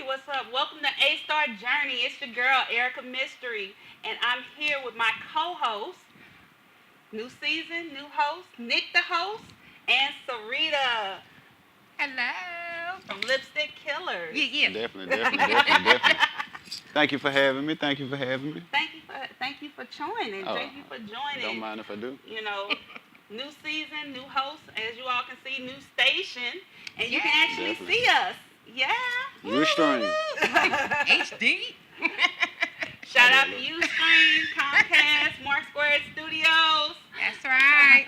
what's up? Welcome to Astar Journey. It's your girl, Erricka Mystorie, and I'm here with my co-host, new season, new host, Nickdahost and Syreeta. Hello. From Lipstick Killers. Yeah. Definitely. Thank you for having me. Thank you for joining. Oh, Thank you for joining. Don't mind if I do. You know, new season, new host, as you all can see, new station, and you Yeah. can actually Definitely. see us. Yeah. Ustream. HD. Shout out to Ustream, Comcast, Mark Squared Studios. That's right.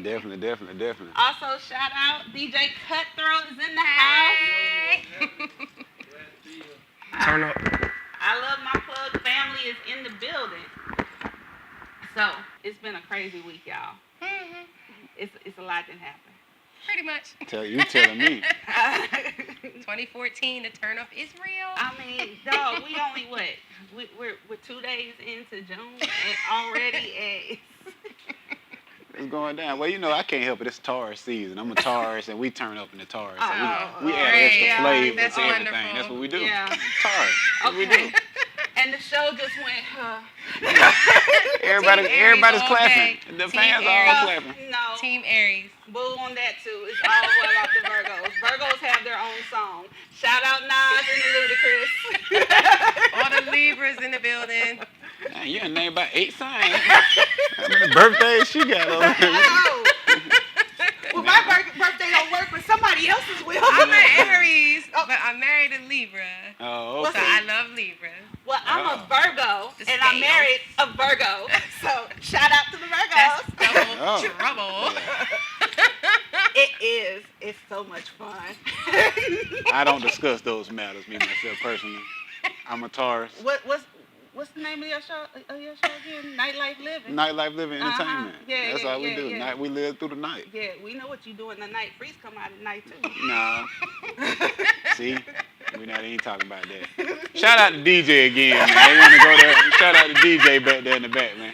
Definitely. Also, shout out DJ Cutthroat is in the house. Hey. Turn up. I love my plug family is in the building. So it's been a crazy week, y'all. Mhm. It's a lot that happened. Pretty much. You telling me. 2014, the turn of Israel. I mean, dog, we only we're 2 days into June and already It's going down. Well, I can't help it. It's Taurus season. I'm a Taurus, and we turn up in the Taurus. So we add great. extra Yeah, flavor that's to everything. wonderful. That's what we do. Yeah. Taurus. That's what we do. And the show just went, Everybody's all clapping. day. The Team fans Aries. all clapping. No. Team Aries. Boo on that too. It's all about the Virgos. Virgos have their own song. Shout out Nas and the Ludacris. All the Libras in the building. Man, you done named about 8 signs. How many birthdays she got over there? Oh. Well, my birthday don't work, but somebody else's will. I'm an Aries, but I'm married to Libra. Oh, Well, So okay. I love Libra. Well, I'm a Virgo, The and I'm scales. married a Virgo. So shout out to the That's Virgos. double Oh. trouble. It is. It's so much fun. I don't discuss those matters, me myself personally. I'm a Taurus. What's the name of your show? Again? Nightlife Living. Nightlife living entertainment. Yeah, That's yeah, all we yeah, do. yeah. We live through the night. Yeah, we know what you do in the night. Freaks come out at night too. Nah. See? We're not even talking about that. Shout out to DJ again, man. They want to go there. Shout out to DJ back there in the back, man.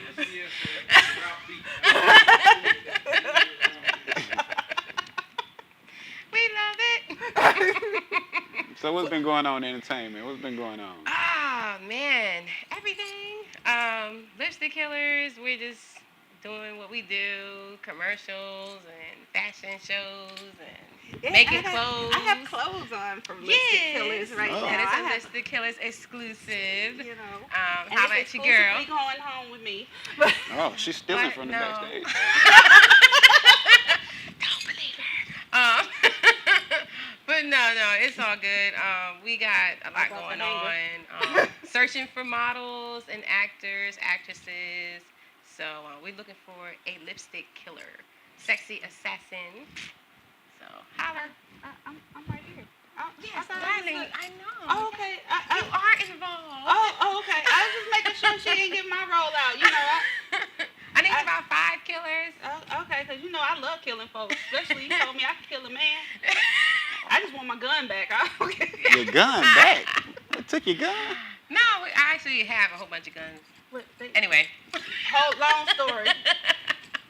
We love it. So what's been going on in entertainment? What's been going on? Ah, man. Everything. Lipstick Killers, we're just doing what we do. Commercials and fashion shows and Yeah, making clothes. I have clothes on from Lipstick Killers right Oh. now. That is I a have, Lipstick Killers exclusive. you know. And Holla it's at your girl. exclusively going home with me. Oh, she's stealing What? from the No. backstage. Don't believe her. But no, it's all good. We got a lot going on. Searching for models and actors, actresses. So we're looking for a lipstick killer, sexy assassin. So holla. I'm right here. Yes, thought it was darling. a- I know. Oh, okay. You are involved. Oh, okay. I was just making sure she didn't get my roll out. You know, I think it's about 5 killers. okay, because you know I love killing folks. Especially you told me I could kill a man. I just want my gun back. Okay. Your gun back? What took your gun? No, I actually have a whole bunch of guns. Anyway. Whole long story.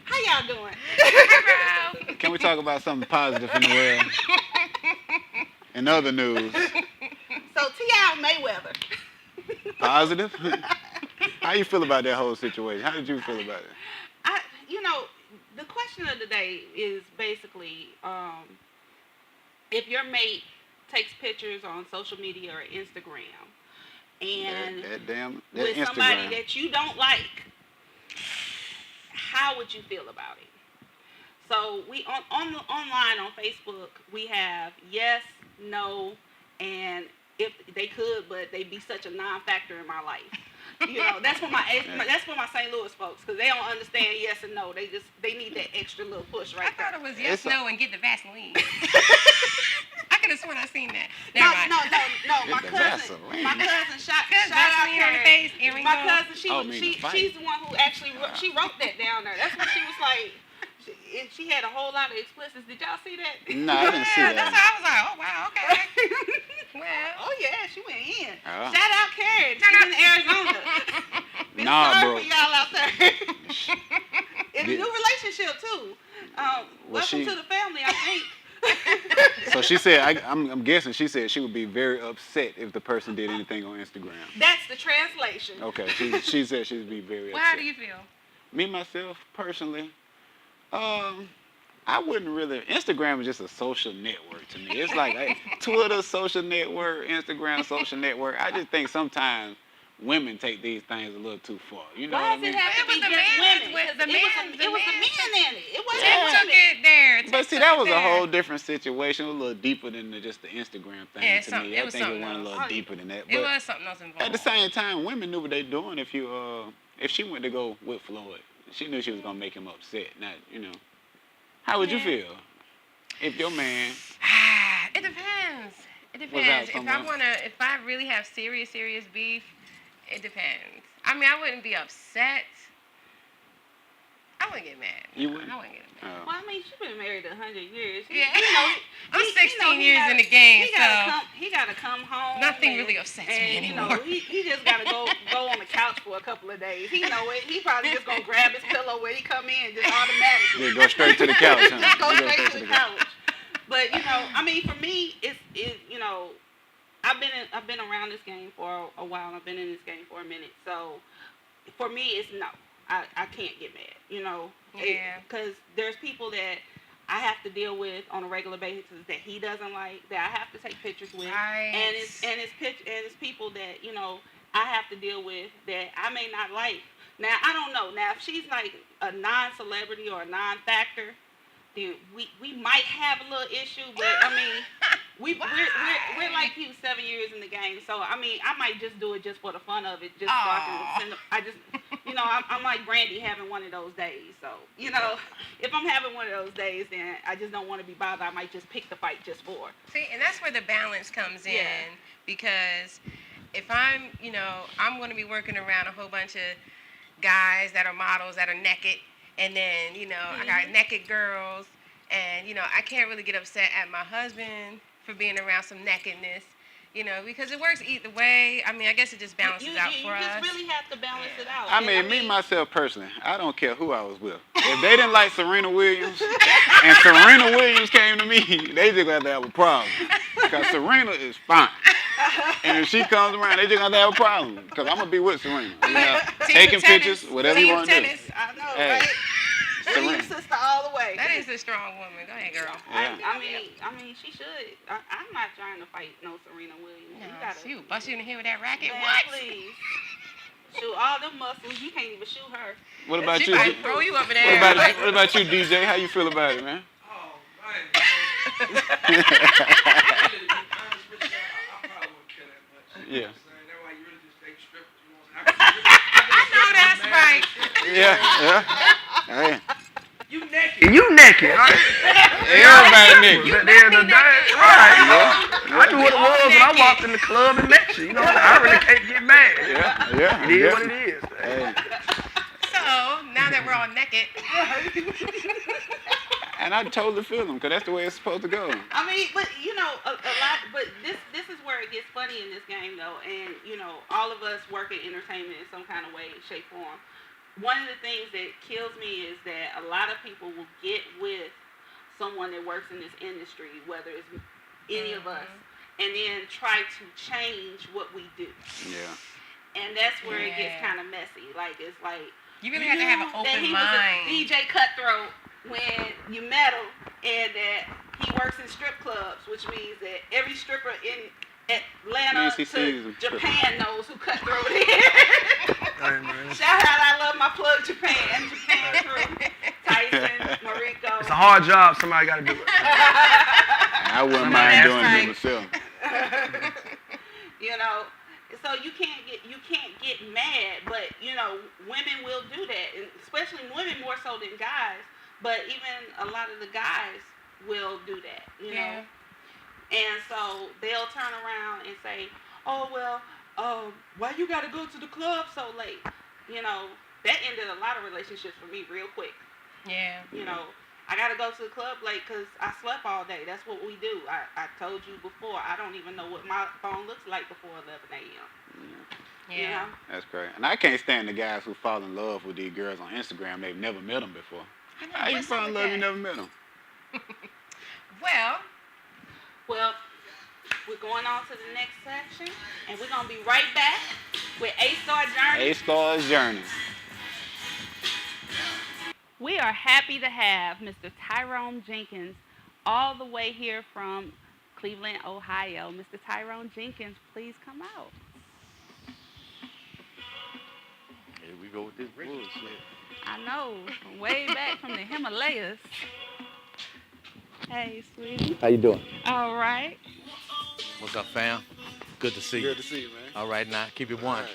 How y'all doing? Hello. Can we talk about something positive in the world? In other news. So T.I. Mayweather. Positive? How you feel about that whole situation? How did you feel about it? The question of the day is basically, if your mate takes pictures on social media or Instagram, and That with Instagram. somebody that you don't like, how would you feel about it? So we online on Facebook we have yes, no, and if they could, but they'd be such a non-factor in my life. You know, that's for my St. Louis folks, because they don't understand yes and no. They need that extra little push I right thought there. it was yes, It's no, and get the Vaseline. I could have sworn I seen that. No, Never mind. no. My Get the cousin, Vaseline. shout out Vaseline on the Carrie. face, earrings My on. cousin, she's the one who actually she wrote that down there. That's what she was like. She had a whole lot of explicits. Did y'all see that? No, I didn't see Yeah, that's that. how I was like, oh wow, okay. Well, Oh yeah, she went in. Oh. Shout out Karen. She's in Arizona. Feel Nah, sorry bro. for y'all out there. It's a new relationship too. Welcome she- to the family, I think. So she said, I'm guessing she said she would be very upset if the person did anything on Instagram. That's the translation. Okay, she said she'd be very upset. Well, how do you feel? Me, myself, personally, I wouldn't really. Instagram is just a social network to me. It's like Twitter, social network, Instagram, social network. I just think sometimes women take these things a little too far. You know Why what I does it mean? have to be just women? It was the men in it. It wasn't Tim women. took it there. But see, that was a whole different situation. It was a little deeper than just the Instagram thing Yeah, to me. I think it went a little deeper than that. It But was something else involved. at the same time, women knew what they doing. If she went to go with Floyd, she knew she was gonna make him upset. Not, how would you feel if your man? It depends. It Was depends. out If I really have serious beef, it depends. I mean, I wouldn't be upset. I wouldn't get mad. You wouldn't? I wouldn't get mad. Well, I mean, she's been married 100 years. Yeah. I'm He 16 he years gotta- in the game, he gotta come home. nothing really upsets me anymore. He just gotta go on the couch for a couple of days. He know it. He probably just gonna grab his pillow when he come in, just automatically. Just go straight to the couch. Huh? Just go straight to the couch. But I mean, for me, it's I've been around this game for a while. I've been in this game for a minute. So for me, it's no. I can't get mad. Yeah. Because there's people that I have to deal with on a regular basis that he doesn't like, that I have to take pictures with, Right. and it's people that I have to deal with that I may not like. Now I don't know. Now if she's like a non-celebrity or a non-factor, then we might have a little issue. But I mean, we're like you, 7 years in the game. So I mean, I might just do it just for the fun of it, just so I can send. I'm like Brandy having one of those days. So if I'm having one of those days, then I just don't want to be bothered. I might just pick the fight just for. See, and that's where the balance comes in. Yeah. Because if I'm going to be working around a whole bunch of guys that are models that are naked, and then, I got naked girls, and, I can't really get upset at my husband for being around some nakedness, because it works either way. I mean, I guess it just balances out for us. You just really have to balance it out. I mean, me, myself, personally, I don't care who I was with. If they didn't like Serena Williams, and Serena Williams came to me, they just have to have a problem. Because Serena is fine. And if she comes around, they just have to have a problem. Because I'm going to be with Serena. Taking pictures, whatever you want to do. I know, Hey. right? Serena. Your sister all the way. That is a strong woman. Go ahead, girl. Yeah. I mean, she should. I'm not trying to fight no Serena Williams. No, You gotta, shoot, bust you in the head with that racket. man, What? please. Shoot, all them muscles, you can't even shoot her. What about She you? might throw you up in there. What about you, DJ? How you feel about it, man? Oh, man. To be honest with you, I probably wouldn't care that much. Yeah. That's why you really just take strippers. I know that's right. Yeah. Hey. You naked. You naked, right? Everybody nigga. At the end of the day, right? I knew what it was when I walked in the club and met you. I really can't get mad. Yeah. It is what it is. Hey. So, now that we're all naked, And I totally feel them, because that's the way it's supposed to go. I mean, but a lot. But this is where it gets funny in this game, though. And all of us work in entertainment in some kind of way, shape, form. One of the things that kills me is that a lot of people will get with someone that works in this industry, whether it's any of us, and then try to change what we do. Yeah. And that's where it gets kind of messy. Like, it's like you really have to have an that open he mind. was a DJ Cutthroat when you met him, and that he works in strip clubs, which means that every stripper in Atlanta Nancy to sees Japan knows who Cutthroat is. Hey, man. Shout out, I love my plug Japan crew. Tyson, Mariko. It's a hard job. Somebody got to do it. I wouldn't mind doing it myself. So you can't get mad, but women will do that, and especially women more so than guys. But even a lot of the guys will do that, Yeah. And so they'll turn around and say, "Oh well, why you gotta go to the club so late?" That ended a lot of relationships for me real quick. Yeah. I gotta go to the club late because I slept all day. That's what we do. I told you before, I don't even know what my phone looks like before 11 a.m. Yeah. That's great. And I can't stand the guys who fall in love with these girls on Instagram. They've never met them before. I know, How you what's fall up in with love? You that? never met them. Well, Well, we're going on to the next section, and we're going to be right back with Astar Journey. Astar's Journey. We are happy to have Mr. Tyrone Jenkins all the way here from Cleveland, Ohio. Mr. Tyrone Jenkins, please come out. Here we go with this bullshit. I know, from way back from the Himalayas. Hey, sweetie. How you doing? All right. What's up, fam? Good to see you. Good to see you, man. All right, now keep it one. All right.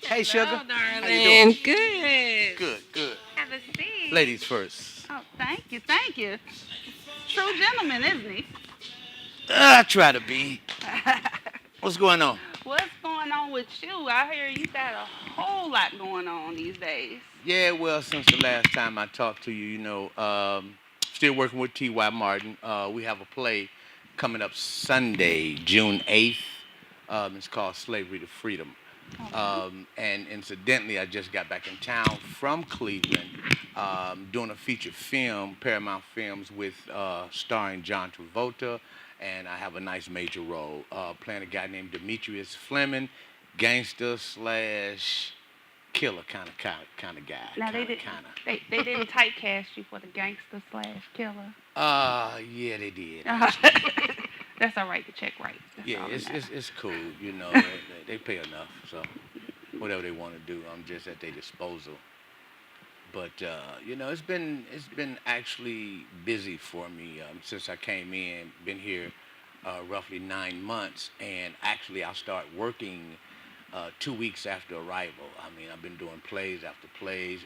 Hey, sugar. Hello, darling. How you doing? Good. Good. Have a seat. Ladies first. Oh, thank you. True gentleman, isn't he? I try to be. What's going on? What's going on with you? I hear you got a whole lot going on these days. Yeah, well, since the last time I talked to you, still working with T.Y. Martin. We have a play coming up Sunday, June 8th. It's called Slavery to Freedom. And incidentally, I just got back in town from Cleveland, doing a feature film, Paramount Films, with starring John Travolta, and I have a nice major role, playing a guy named Demetrius Fleming, gangster / killer kind of guy. Now they didn't typecast you for the gangster / killer. Yeah, they did. That's all right. The check right. That's Yeah, all that matters. it's cool. They pay enough, so whatever they want to do, I'm just at their disposal. But it's been actually busy for me since I came in. Been here roughly 9 months, and actually I'll start working 2 weeks after arrival. I mean, I've been doing plays after plays.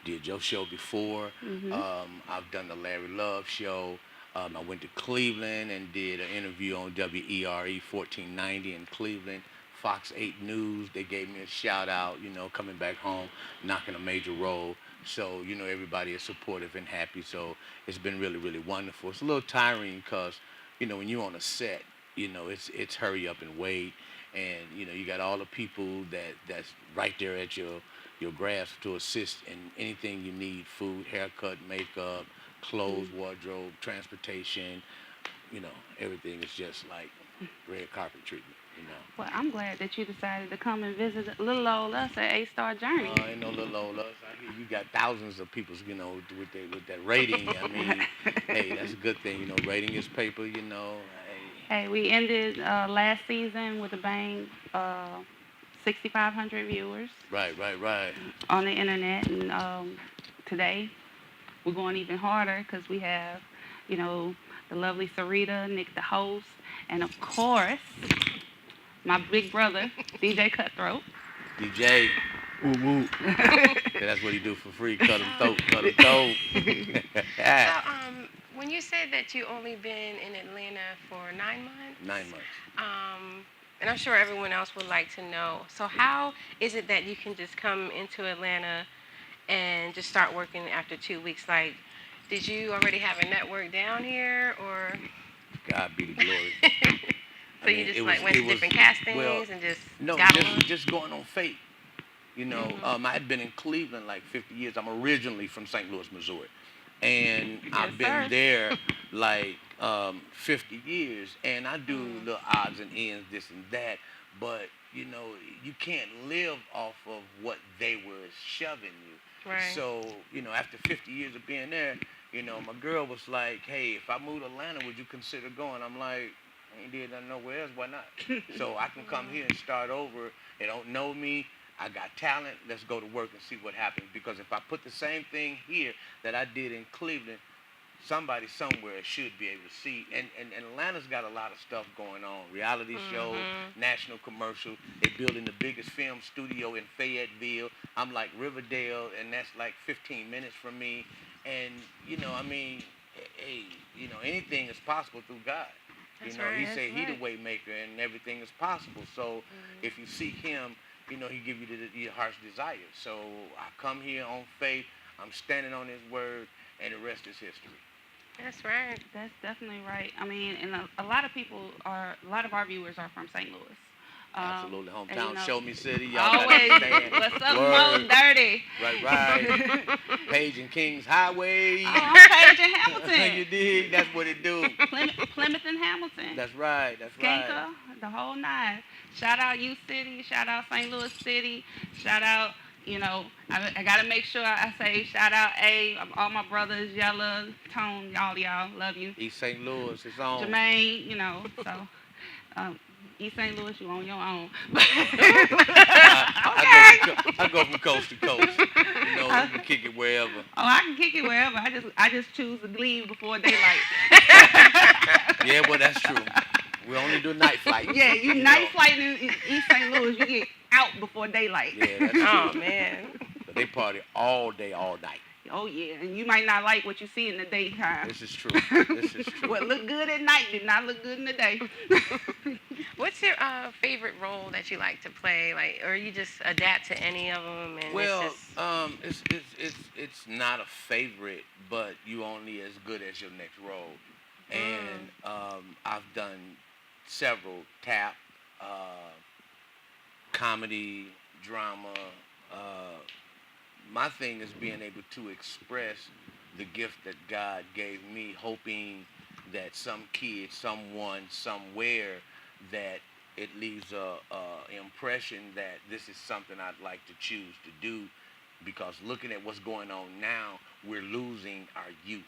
Did your show before. I've done the Larry Love show. I went to Cleveland and did an interview on WERE 1490 in Cleveland. Fox 8 News, they gave me a shout out, coming back home, knocking a major role. So, everybody is supportive and happy. So it's been really, really wonderful. It's a little tiring because, when you're on a set, it's hurry up and wait. And, you got all the people that's right there at your grasp to assist in anything you need: food, haircut, makeup, clothes, wardrobe, transportation. Everything is just like red carpet treatment. Well, I'm glad that you decided to come and visit little old us at Astar Journey. Ain't no little old us. I hear you got thousands of people, with that rating. I mean, hey, that's a good thing. Rating is paper. Hey, we ended last season with a bang, 6,500 viewers. Right. On the internet, and today we're going even harder because we have, the lovely Syreeta, Nick the host, and of course, my big brother, DJ Cutthroat. DJ. Woo. That's what he do for free. Cut him throat. So, when you said that you only been in Atlanta for 9 months? 9 months. And I'm sure everyone else would like to know. So how is it that you can just come into Atlanta and just start working after 2 weeks? Like, did you already have a network down here, or? God be the glory. So you just went to different castings and just just going on fate. I had been in Cleveland like 50 years. I'm originally from St. Louis, Missouri, and I've been there like 50 years, and I do little odds and ends, this and that. But you can't live off of what they were shoving you. Right. So after 50 years of being there, my girl was like, "Hey, if I move to Atlanta, would you consider going?" I'm like, "I ain't did nothing nowhere else. Why not?" So I can come here and start over. They don't know me. I got talent. Let's go to work and see what happens. Because if I put the same thing here that I did in Cleveland, somebody somewhere should be able to see. And Atlanta's got a lot of stuff going on. Reality shows, national commercial. They're building the biggest film studio in Fayetteville. I'm like Riverdale, and that's like 15 minutes from me. And, anything is possible through God. He said he the way maker, and everything is possible. So if you seek him, he give you your heart's desire. So I come here on faith. I'm standing on his word, and the rest is history. That's right. That's definitely right. I mean, and a lot of our viewers are from St. Louis. Absolutely. and Hometown Show Me City. Y'all got to always, understand. what's up, Word. Mo Dirty? Right. Page and Kings Highway. Oh, I'm Paige and Hamilton. You dig? That's what it do. Plymouth and Hamilton. That's right. Skanker, the whole nine. Shout out U City. Shout out St. Louis City. Shout out, I got to make sure I say shout out all my brothers, Yella, Tone, y'all, love you. East St. Louis is on. Jermaine, so East St. Louis, you on your own. I go from coast to coast. You can kick it wherever. Oh, I can kick it wherever. I just choose to leave before daylight. Yeah, well, that's true. We only do night flight. Yeah, night flight in East St. Louis, you get out before daylight. Yeah, that's true. Oh man. But they party all day, all night. Oh yeah, and you might not like what you see in the daytime. This is true. What look good at night did not look good in the day. What's your favorite role that you like to play, or you just adapt to any of them? And Well, it's not a favorite, but you only as good as your next role. And I've done several tap, comedy, drama. My thing is being able to express the gift that God gave me, hoping that some kid, someone, somewhere, that it leaves a impression that this is something I'd like to choose to do, because looking at what's going on now, we're losing our youth.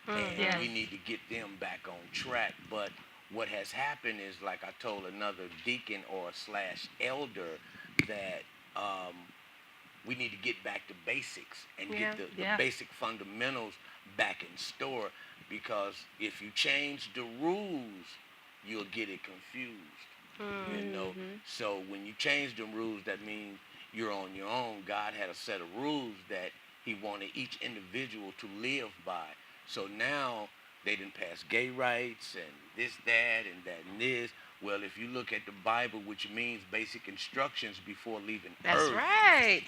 And we need to get them back on track. But what has happened is, like I told another deacon or / elder, that we need to get back to basics and get the basic fundamentals back in store, because if you change the rules, you'll get it confused. So when you change the rules, that means you're on your own. God had a set of rules that he wanted each individual to live by. So now they didn't pass gay rights and this, that, and that, and this. Well, if you look at the Bible, which means basic instructions before leaving That's earth. right.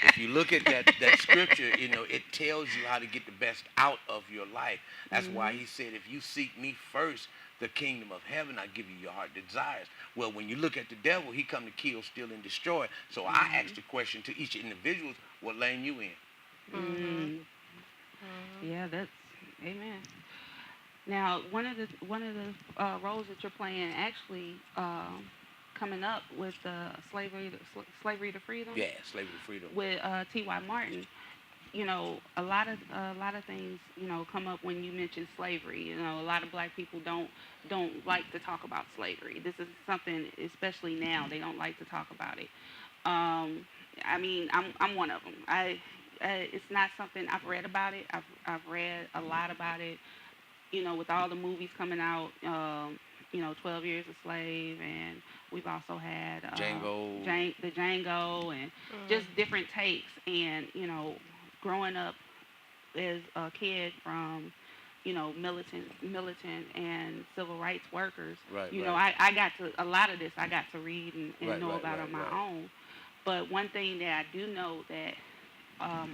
If you look at that scripture, it tells you how to get the best out of your life. That's why he said, if you seek me first, the kingdom of heaven, I give you your heart desires. Well, when you look at the devil, he come to kill, steal, and destroy. So I asked the question to each individual, what lane you in? Yeah, that's amen. Now, one of the roles that you're playing actually coming up with slavery to freedom. Yeah, slavery to freedom. With T.Y. Martin. A lot of things come up when you mention slavery. A lot of black people don't like to talk about slavery. This is something, especially now, they don't like to talk about it. I'm one of them. It's not something I've read about it. I've read a lot about it. With all the movies coming out, 12 Years a Slave, and we've also had Django, and just different takes. And growing up as a kid from militant and civil rights workers, I got to a lot of this. I got to read and know about on my own. But one thing that I do know that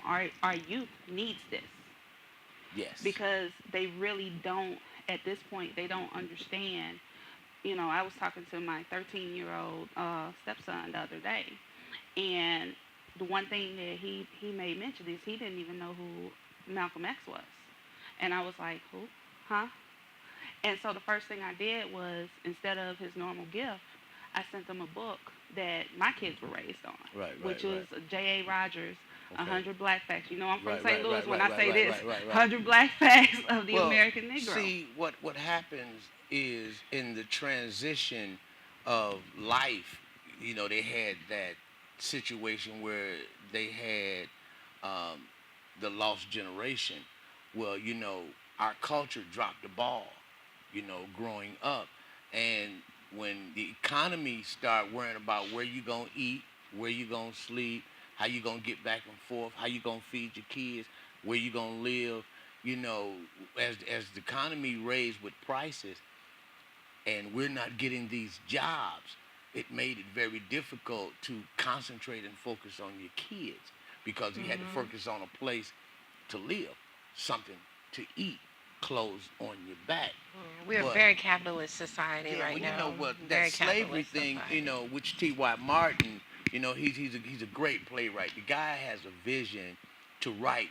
our youth needs this. Yes. Because they really don't, at this point, they don't understand. I was talking to my 13-year-old stepson the other day, and the one thing that he made mention is he didn't even know who Malcolm X was. And I was like, who? Huh? And so the first thing I did was, instead of his normal gift, I sent him a book that my kids were raised on, which was J.A. Rogers' 100 Black Facts. I'm from St. Louis when I say this. 100 Black Facts of the American Negro. See, what happens is, in the transition of life, they had that situation where they had the lost generation. Well, our culture dropped the ball, growing up. And when the economy start worrying about where you going to eat, where you going to sleep, how you going to get back and forth, how you going to feed your kids, where you going to live, as the economy raised with prices, and we're not getting these jobs, it made it very difficult to concentrate and focus on your kids, because you had to focus on a place to live, something to eat, clothes on your back. We're a But- very capitalist society Yeah, right well, now. you know what, Very that slavery capitalist thing, society. you know, which T.Y. Martin, you know, he's a great playwright. The guy has a vision to write.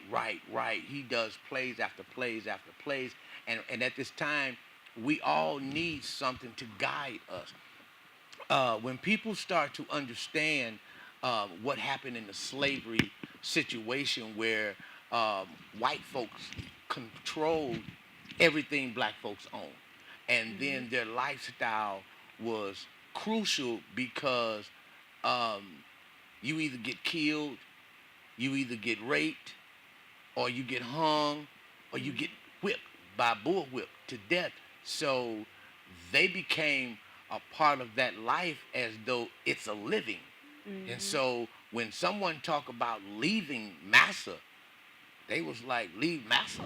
He does plays after plays after plays, and at this time, we all need something to guide us. When people start to understand what happened in the slavery situation where white folks controlled everything black folks owned. And then their lifestyle was crucial because you either get killed, you either get raped, or you get hung, or you get whipped by a bullwhip to death. So they became a part of that life as though it's a living. And so when someone talk about leaving Massa, they was like, leave Massa?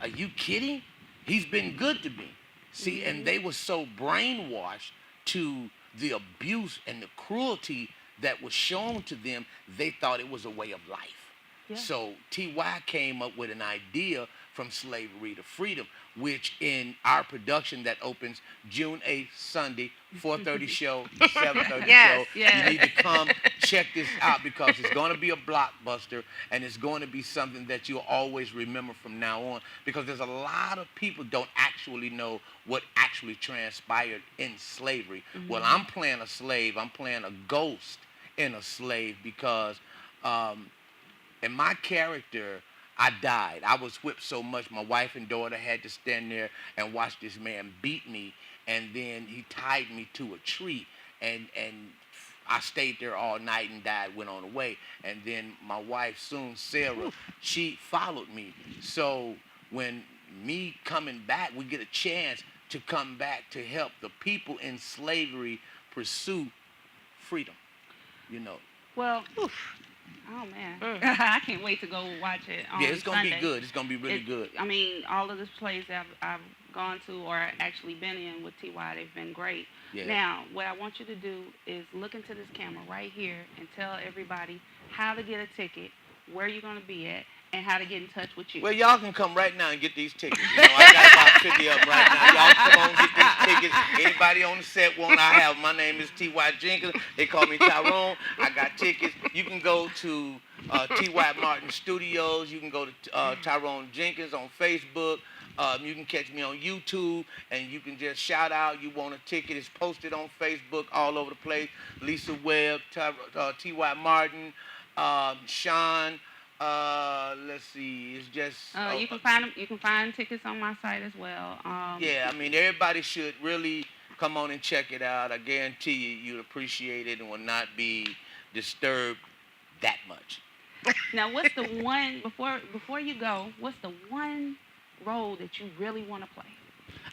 Are you kidding? He's been good to me. See, and they were so brainwashed to the abuse and the cruelty that was shown to them, they thought it was a way of life. Yeah. So T.Y. came up with an idea from slavery to freedom, which in our production that opens June 8th, Sunday, 4:30 show, 7:30 Yes, show. yes. You need to come check this out because it's going to be a blockbuster and it's going to be something that you'll always remember from now on, because there's a lot of people don't actually know what actually transpired in slavery. Well, I'm playing a slave. I'm playing a ghost in a slave because in my character, I died. I was whipped so much, my wife and daughter had to stand there and watch this man beat me, and then he tied me to a tree, and I stayed there all night and died, went on away. And then my wife, soon Sarah, she followed me. So when me coming back, we get a chance to come back to help the people in slavery pursue freedom, you know. Well, oh man, I can't wait to go watch it on Yeah, it's going to be Sunday. good. It's going to be really good. I mean, all of the plays that I've gone to or actually been in with T.Y., they've been great. Yeah. Now, what I want you to do is look into this camera right here and tell everybody how to get a ticket, where you're going to be at, and how to get in touch with you. Well, y'all can come right now and get these tickets. You know, I got about 50 of them right now. Y'all come on, get these tickets. Anybody on the set want, I have. My name is T.Y. Jenkins. They call me Tyrone. I got tickets. You can go to T.Y. Martin Studios. You can go to Tyrone Jenkins on Facebook. You can catch me on YouTube, and you can just shout out you want a ticket. It's posted on Facebook all over the place. Lisa Webb, T.Y. Martin, Sean. Let's see. It's just you can find them. You can find tickets on my site as well. yeah, I mean, everybody should really come on and check it out. I guarantee you'd appreciate it and will not be disturbed that much. Now, what's the one before you go? What's the one role that you really want to play?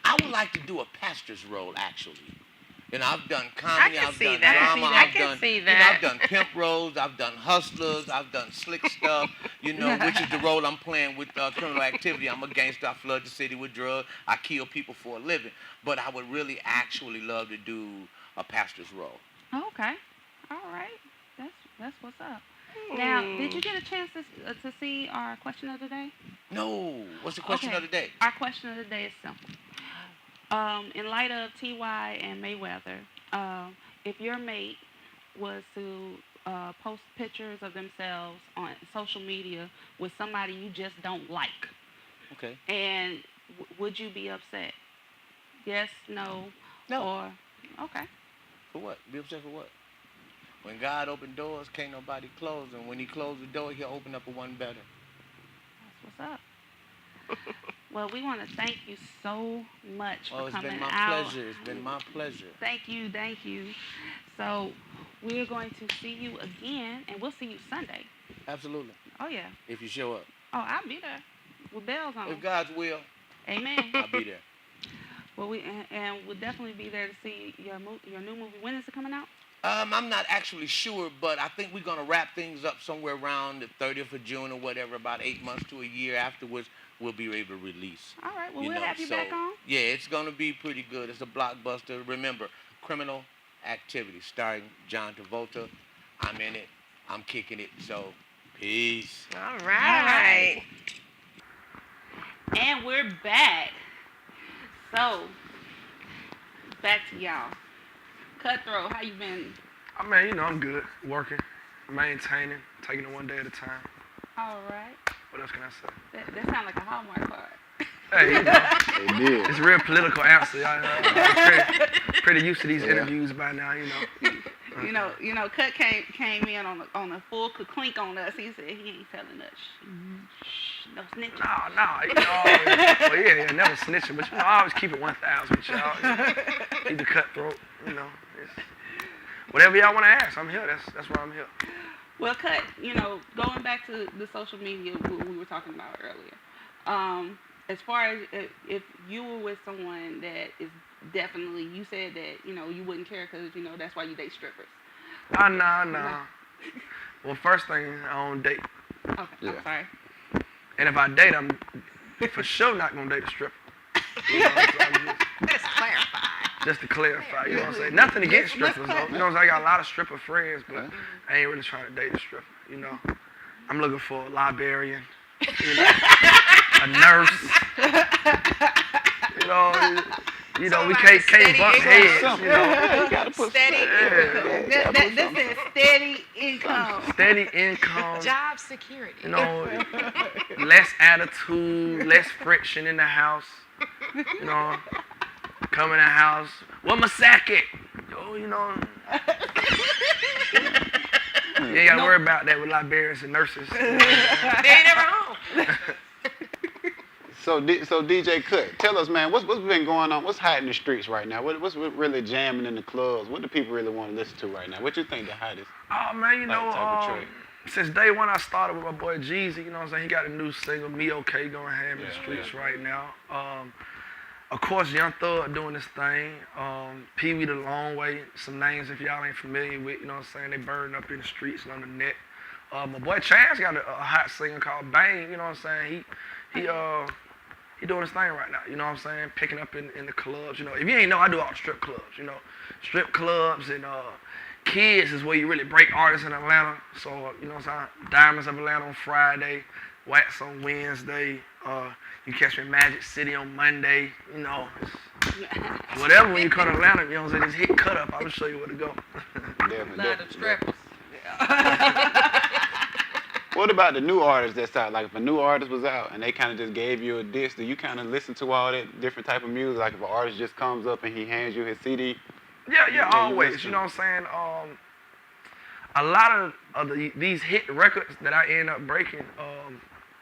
I would like to do a pastor's role, actually. You know, I've done comedy, can I've see done that. drama, I I've can done, see you know, that. I've done pimp roles, I've done hustlers, I've done slick stuff, you know, which is the role I'm playing with criminal activity. I'm a gangster, I flood the city with drugs, I kill people for a living. But I would really actually love to do a pastor's role. Okay, all right, that's what's up. Now, did you get a chance to see our question of the day? No, what's the question Okay. of the day? Our question of the day is simple. In light of T.Y. and Mayweather, if your mate was to post pictures of themselves on social media with somebody you just don't like, Okay. and would you be upset? Yes, no, No. or okay. For what? Be upset for what? When God opened doors, can't nobody close. And when he closed the door, he'll open up a one better. That's what's up. Well, we want to thank you so much Well, for it's coming been my out. pleasure. It's been my pleasure. Thank you. So we're going to see you again, and we'll see you Sunday. Absolutely. Oh, yeah. If you show up. Oh, I'll be there with bells on. If God's will, Amen. I'll be there. Well, we'll definitely be there to see your new movie. When is it coming out? I'm not actually sure, but I think we're going to wrap things up somewhere around the 30th of June or whatever. About 8 months to a year afterwards, we'll be able to release. All right. Well, You we'll know, have you so, back on. Yeah, it's going to be pretty good. It's a blockbuster. Remember, criminal activity starring John Travolta. I'm in it. I'm kicking it. So, peace. All right. And we're back. So, back to y'all. Cutthroat, how you been? I mean, you know, I'm good. Working, maintaining, taking it one day at a time. All right. What else can I say? That sounds like a Hallmark card. Hey, you know, They did. it's a real political answer. I'm pretty used to these interviews by now, you know. You know, Kutt came in on a full clink on us. He said he ain't telling us. Shh, no snitching. Nah, you know, well, yeah, never snitching, but you know, I always keep it 1,000 with y'all. Keep the cutthroat, you know. Whatever y'all want to ask, I'm here. That's why I'm here. Well, Kutt, you know, going back to the social media we were talking about earlier, as far as if you were with someone that is definitely, you said that, you know, you wouldn't care because, you know, that's why you date strippers. Nah. Well, first thing, I don't date. Okay, Yeah. I'm sorry. And if I date, I'm for sure not going to date a stripper. You know what I'm saying? Let's clarify. Just to clarify, you know what I'm saying? Nothing against strippers, though. You know what I'm saying? I got a lot of stripper friends, but I ain't really trying to date a stripper, you know? I'm looking for a librarian, you know, a nurse. You know, we can't bump heads, you know. You gotta put Steady This is steady income. Steady income, job security. you know, less attitude, less friction in the house, you know. Come in the house, what my sack at? Yo, you know. You ain't gotta worry about that with librarians and nurses. They ain't never home. So DJ Kutt, tell us, man, what's been going on? What's hot in the streets right now? What's really jamming in the clubs? What do people really want to listen to right now? What you think the hottest? Oh man, you Like type of know, track? since day one I started with my boy Jeezy, you know what I'm saying? He got a new single, Me Okay, going ham in the streets right now. Of course, Young Thug doing this thing. Pee Wee the Long Way, some names if y'all ain't familiar with, you know what I'm saying? They burning up in the streets and on the net. My boy Chaz got a hot single called Bang, you know what I'm saying? He doing his thing right now, you know what I'm saying? Picking up in the clubs, you know. If you ain't know, I do all the strip clubs, you know. Strip clubs and Kids is where you really break artists in Atlanta. So, you know what I'm saying? Diamonds of Atlanta on Friday, Wax on Wednesday. You catch me in Magic City on Monday, you know. Whatever when you come to Atlanta, you know what I'm saying? Just hit Cut Up, I'll show you where to go. Lot of strippers. What about the new artists that's out? Like if a new artist was out and they kind of just gave you a disc, do you kind of listen to all that different type of music? Like if an artist just comes up and he hands you his CD? Yeah, you always. listen. You know what I'm saying? A lot of these hit records that I end up breaking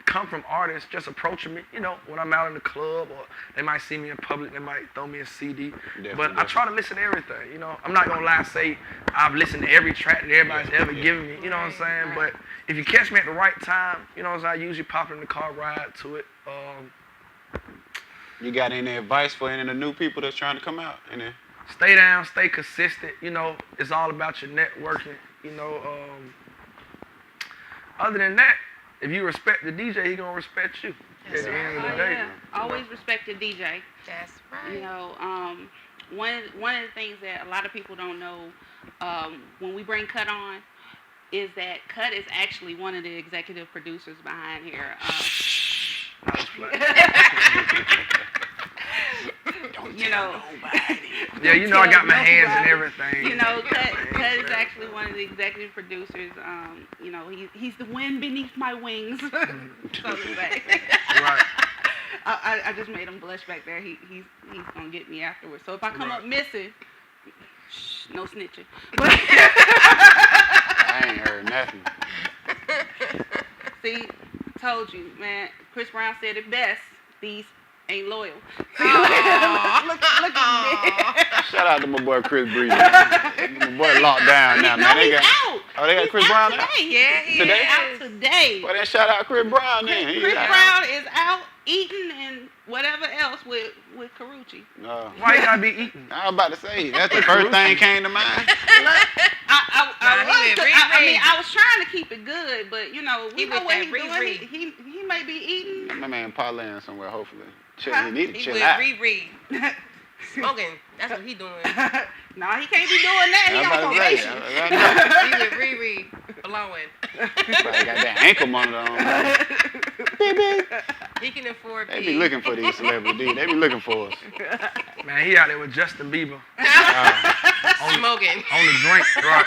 come from artists just approaching me, you know, when I'm out in the club, or they might see me in public, they might throw me a CD. But I try to listen to everything, you know. I'm not gonna lie and say I've listened to every track that everybody's ever given me, you know what I'm saying? But if you catch me at the right time, you know, I usually pop in the car, ride to it. You got any advice for any of the new people that's trying to come out? Stay down, stay consistent, you know. It's all about your networking, you know. Other than that, if you respect the DJ, he gonna respect you. At the end of the day. Yeah. Always respect the DJ. That's right. You know, one of the things that a lot of people don't know when we bring Kutt on is that Kutt is actually one of the executive producers behind here. I was playing. You know, Yeah, you know I got my hands in everything. you know, Kutt is actually one of the executive producers. You know, he's the wind beneath my wings, so to say. Right. I just made him blush back there. He's gonna get me afterwards. So if I come up missing, no snitching. I ain't heard nothing. See, told you, man. Chris Brown said it best. These ain't loyal. Look at me. Shout out to my boy Chris Breezy. My boy locked down now, man. He's out. Oh, they got He's Chris out Brown out? today. Yeah, he Today? is. Out today. Well, then shout out Chris Brown then. He's Chris out. Brown is out eating and whatever else with Karuchi. No. Why you gotta be eating? I was about to say, that's the first thing came to mind. I was trying to keep it good, but you know, we He know with what that he's doing. Riri. He may be eating. My man parlaying somewhere, hopefully. Chill, Huh? he need to He chill with out. Riri. Smoking. That's what he doing. Nah, he can't be doing that. He I on was about to say, probation. He with Riri. Blowing. Probably got that ankle monitor on. He can afford They P. be looking for these celebrities. They be looking for us. Man, he out there with Justin Bieber Smoking. on the drink, right?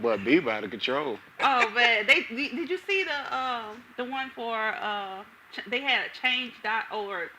But Bieber out of control. Oh man, did you see the one for they had a change.org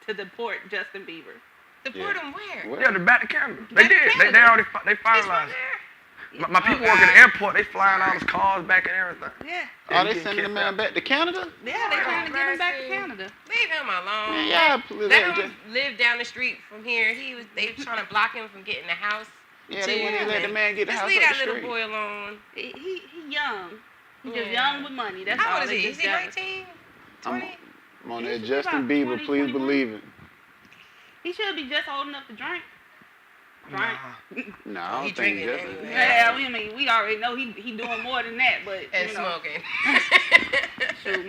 to deport Justin Bieber. Deport him where? What? Yeah, the back to Canada. They Back to did. They Canada. already they He's from finalized. there. My people work at the airport. They flying all his cars back and everything. Yeah, Are they sending the man back to Canada? yeah, they trying to get him back to mercy. Canada. Leave him alone. Man, y'all Let him live down the street from here. They were trying to block him from getting the house. Yeah, they wouldn't even let the man get the Let's house leave up that the little street. boy alone. He young. He just Yeah. young with money. That's How all. old is They he? just Is he jealous. 19? I'm 20? on He that should be Justin about Bieber, 20, please 21. believe it. He should be just old enough to drink. Drink. No, I He don't think drinking Justin. anyway. Yeah, we already know he doing more than that, but And you know, smoking. shoot,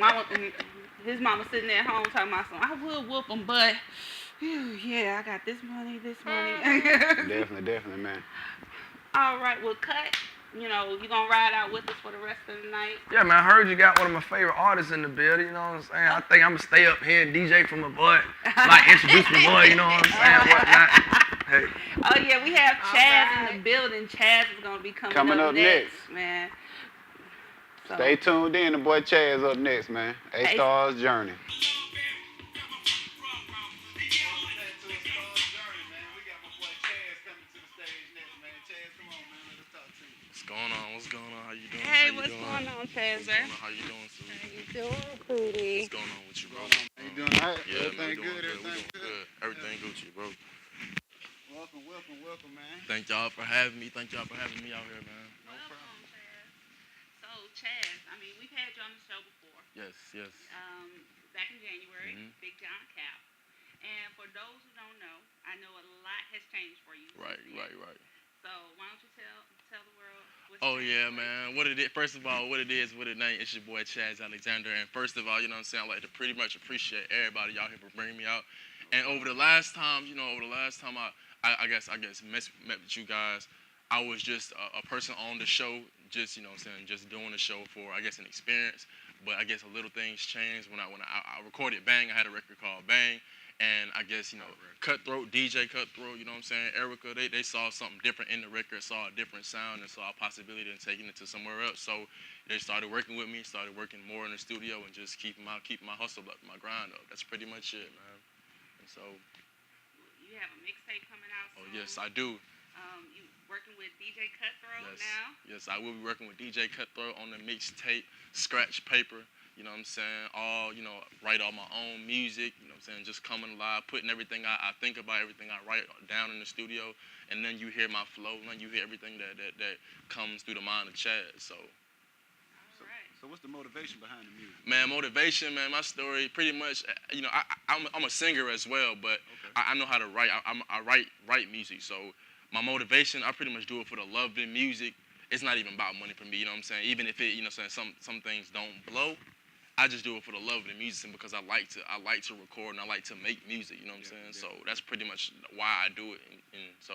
his mama sitting there at home talking about something. I would whoop him, but whew, yeah, I got this money. Definitely, man. All right, well, Kutt. You know, you gonna ride out with us for the rest of the night. Yeah, man, I heard you got one of my favorite artists in the building, you know what I'm saying? I think I'm gonna stay up here and DJ for my boy, like introduce my boy, you know what I'm saying, whatnot. Hey, Oh yeah, we have All Chaz in right. the building. Chaz is gonna be coming Coming up next. man. So, Stay tuned in. The boy Chaz up next, man. Astar Journey. What's going on? How you doing? Hey, How you what's doing? going on, Chaz? What's going on? How you doing, Sue? How you doing, Pootie? What's going on with you, bro? How you doing? All right? Yeah, man, we Everything doing good? We Everything doing good? Everything Gucci, bro. Welcome, man. Thank y'all for having me. Thank y'all for having me out here, man. welcome, Chaz. So, Chaz, I mean, we've had you on the show before. Yes. Back in January, Mhm. Big John Cap. And for those who don't know, I know a lot has changed for you. Right. So, why don't you tell the world what's Oh changed yeah, for you? man. What it is? First of all, what it is, what it ain't. It's your boy Chaz Alexander. And first of all, you know what I'm saying. I like to pretty much appreciate everybody out here for bringing me out. And over the last time I guess met with you guys, I was just a person on the show, just, you know what I'm saying, just doing the show for, I guess, an experience. But I guess a little things changed when I recorded Bang. I had a record called Bang. And I guess, you know, Cutthroat, DJ Cutthroat, you know what I'm saying, Erricka, they saw something different in the record, saw a different sound, and saw a possibility in taking it to somewhere else. So they started working with me, started working more in the studio, and just keeping my hustle up, my grind up. That's pretty much it, man. And so, You have a mixtape coming out oh soon. yes, I do. You working with DJ Cutthroat Yes. now? Yes, I will be working with DJ Cutthroat on the mixtape, Scratch Paper. You know what I'm saying? All, you know, write all my own music, you know what I'm saying? Just coming live, putting everything I think about, everything I write down in the studio, and then you hear my flow, and then you hear everything that comes through the mind of Chaz. So, So what's the motivation behind the music? man, motivation, man, my story, pretty much, you know, I'm a singer as well, but I know how to write. I write music, so my motivation, I pretty much do it for the love in music. It's not even about money for me, you know what I'm saying? Even if it, you know what I'm saying, some things don't blow, I just do it for the love of the music and because I like to record and I like to make music, you know what I'm saying? So that's pretty much why I do it. And so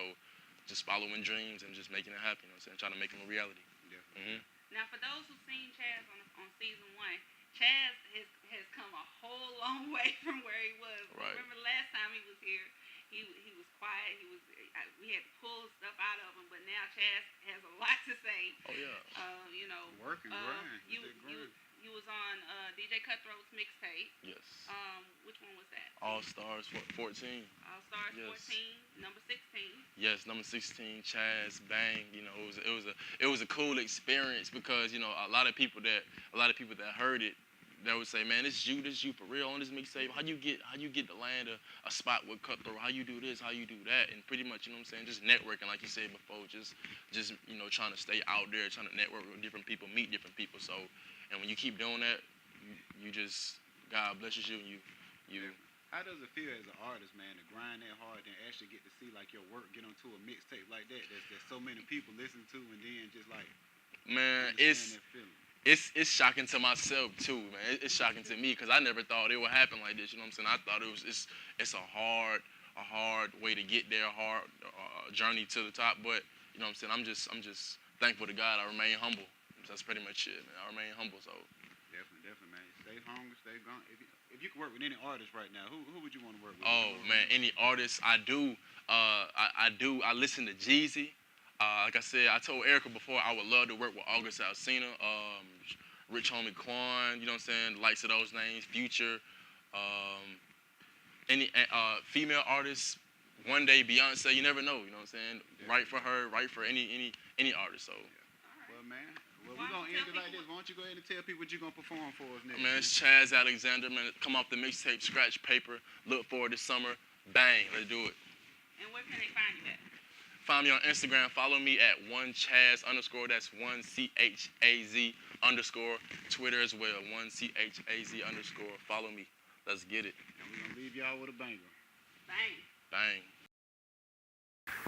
just following dreams and just making it happen, you know what I'm saying? Trying to make them a reality. Yeah. Now, for those who've seen Chaz on season 1, Chaz has come a whole long way from where he was. Right. Remember the last time he was here, he was quiet. We had to pull stuff out of him, but now Chaz has a lot to say. Oh yeah. You know, Working, grind. you was on DJ Cutthroat's mixtape. Yes. Which one was that? All Stars 14. All Stars Yes. 14, number 16. Yes, number 16, Chaz, Bang. You know, it was a cool experience because, you know, a lot of people that heard it, they would say, man, this you for real on this mixtape. How you get to land a spot with Cutthroat? How you do this? How you do that? And pretty much, you know what I'm saying, just networking, like you said before, just you know, trying to stay out there, trying to network with different people, meet different people. So, and when you keep doing that, you just, God blesses you, and you. How does it feel as an artist, man, to grind that hard and actually get to see like your work get onto a mixtape like that? There's so many people listen to, and then just like, Man, understand that feeling. it's shocking to myself too, man. It's shocking to me because I never thought it would happen like this. You know what I'm saying? I thought it's a hard way to get there, a hard journey to the top. But you know what I'm saying? I'm just thankful to God. I remain humble. That's pretty much it, man. I remain humble. So Definitely, man. stay hungry, stay gone. If you could work with any artist right now, who would you want to work with? Oh man, any artist I do. I listen to Jeezy. Like I said, I told Erricka before I would love to work with August Alsina, Rich Homie Quan. You know what I'm saying? The likes of those names, Future. Any female artists. One day Beyonce. You never know. You know what I'm saying? Yeah. Right for her. Right for any artist. So. Well, man. Well, we're going to end it like this. Why don't you go ahead and tell people what you're going to perform for us next? Man, it's Chaz Alexander. Man, come off the mixtape Scratch Paper. Look forward this summer. Bang. Let's do it. And where can they find you at? Find me on Instagram. Follow me at 1Chaz_. That's 1CHAZ_. Twitter as well. 1CHAZ_. Follow me. Let's get it. And we're going to leave y'all with a banger. Bang. Bang.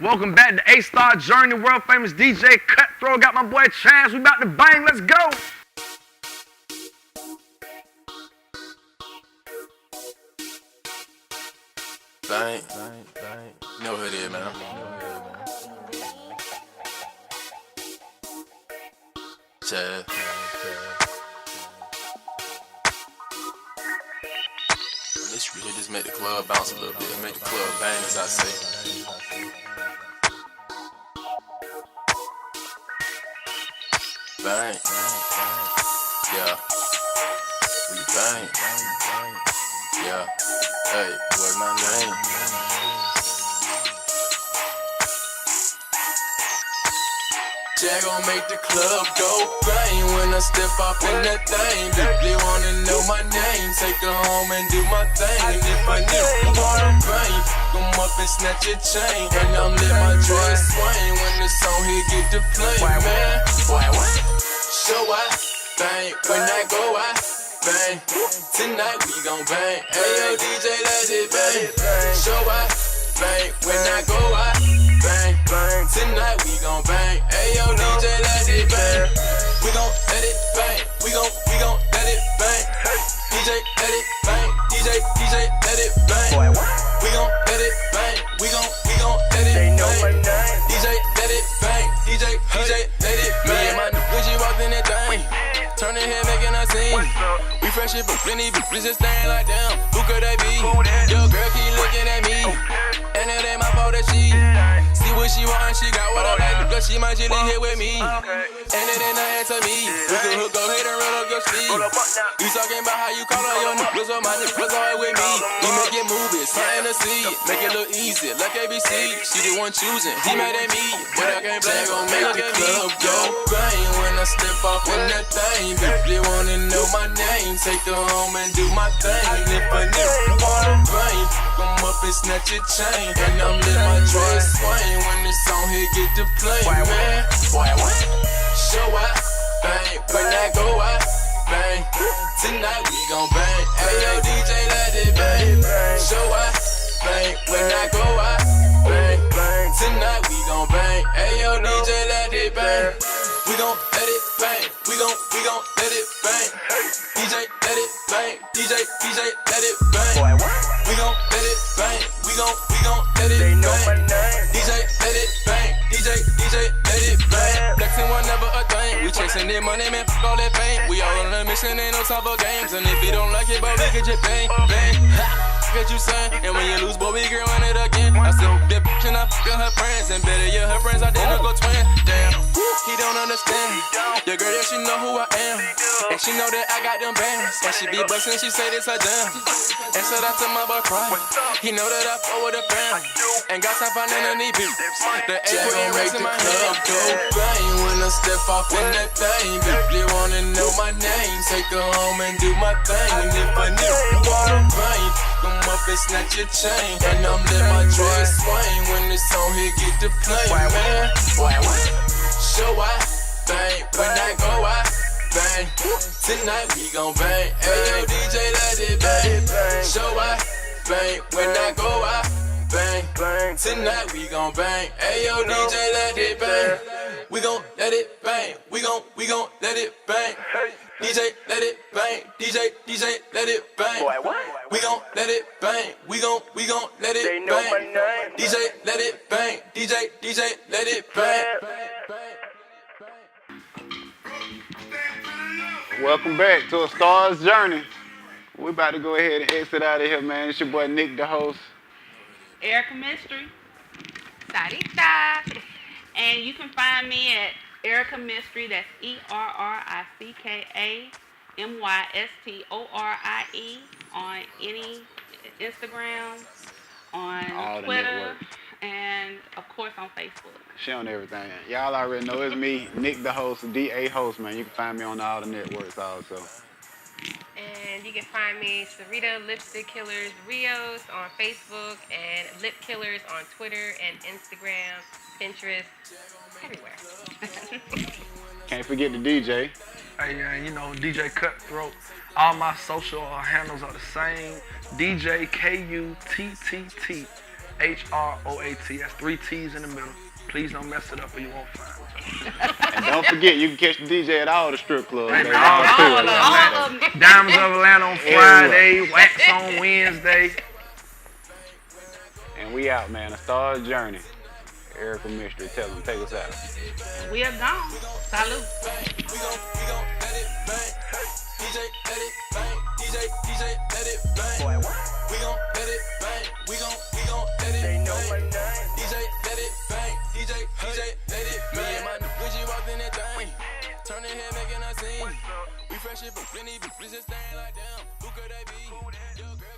Welcome back to Astar Journey, world famous DJ Cutthroat. Got my boy Chaz. We about to bang. Let's go. Bang. You know who it is, man. Chaz. This really just make the club bounce a little bit, make the club bang, as I say. Bang. Yeah. We bang. Yeah. Hey, what's my name? Jay gon' make the club go bang when I step off in that thing. They wanna know my name, take her home and do my thing. And if a nigga wanna bang, come up and snatch your chain. And I'm let my dress swing when the song here get to play, man. Boy, what? Show I bang when I go I bang. Tonight we gon' bang. Hey yo DJ, let it bang. Show I bang when I go I bang. Tonight we gon' bang. Hey yo DJ, let it bang. We gon' let it bang. We gon' let it bang. DJ let it bang. DJ let it bang. We gon' let it bang. We gon' let it bang. DJ let it bang. DJ let it bang. Me and my niggas she walked in that thing. Turning head making a scene. We fresh it, but plenty bitches just staying like damn. Who could they be? Yo girl keep looking at me. And it ain't my fault that she see what she want and she got what I like because she might really hit with me. And it ain't nothing to me. We could hook up, hit and roll up your sleeve. You talking about how you call her your niggas or my niggas all with me. We make it move it, something to see. Make it look easy, like ABC. She the one choosing, he mad at me. But I can't blame, gon' make the club go bang when I step off in that thing. If you wanna know my name, take her home and do my thing. And if a nigga wanna bang, come up and snatch your chain. And I'm let my dress swing when this song here get to play, man. Boy, what? Show I bang when I go I bang. Tonight we gon' bang. Hey yo DJ, let it bang. Show I bang when I go I bang. Tonight we gon' bang. Hey yo DJ, let it bang. We gon' let it bang. We gon' let it bang. DJ let it bang. DJ let it bang. We gon' let it bang. We gon' let it bang. DJ let it bang. DJ let it bang. Flexing was never a thing. We chasing that money, man. Fuck all that fame. We all on a mission, ain't no time for games. And if you don't like it, boy, we get you bang, bang. Get you saying, and when you lose, boy, we can run it again. I still that bitch and I fuckin' her friends, and better yeah, her friends identical twins. Damn, he don't understand. Your girl, yeah, she know who I am, and she know that I got them bands. And she be bustin', she say this her jam. And so that's to my boy Pride. He know that I fuck with a fam, and got time finding any beat. The A gon' make the club go bang when I step off in that thing. If you wanna know my name, take her home and do my thing. And if a nigga wanna bang, come up and snatch your chain. And I'm let my dress swing when this song here get to play, man. Boy, what? Show I bang when I go I bang. Tonight we gon' bang. Hey yo DJ, let it bang. Show I bang when I go I bang. Tonight we gon' bang. Hey yo DJ, let it bang. We gon' let it bang. We gon' let it bang. DJ let it bang. DJ let it bang. We gon' let it bang. We gon' let it bang. DJ let it bang. DJ let it bang. Welcome back to A Star's Journey. We about to go ahead and exit out of here, man. It's your boy Nick the host. Erricka Mystorie. Syreeta. And you can find me at Erricka Mystorie. That's ErrickaMystorie on any Instagram, on All the Twitter, networks. and of course on Facebook. She on everything. Y'all already know it's me, Nick the host, DA host, man. You can find me on all the networks also. And you can find me, Syreeta Lipstick Killers Rios on Facebook and Lip Killers on Twitter and Instagram, Pinterest, everywhere. Can't forget the DJ. Hey, you know, DJ Cutthroat. All my social handles are the same. DJ KUTTTHROAT. That's 3 T's in the middle. Please don't mess it up or you won't find it. And don't forget, you can catch the DJ at all the strip clubs. All baby. of All them. of them. Diamonds of Atlanta on Friday, Wax on Wednesday. And we out, man. Astar Journey. Erricka Mystorie. Tell them, take us out. We are gone. Salute. We gon' let it bang. DJ let it bang. DJ let it bang. We gon' let it bang. We gon' let it bang. DJ let it bang. DJ let it bang. Me and my Gucci walked in that thing. Turning head, making a scene. We fresh it, but plenty bitches staying like damn. Who could they be? Yo, girl.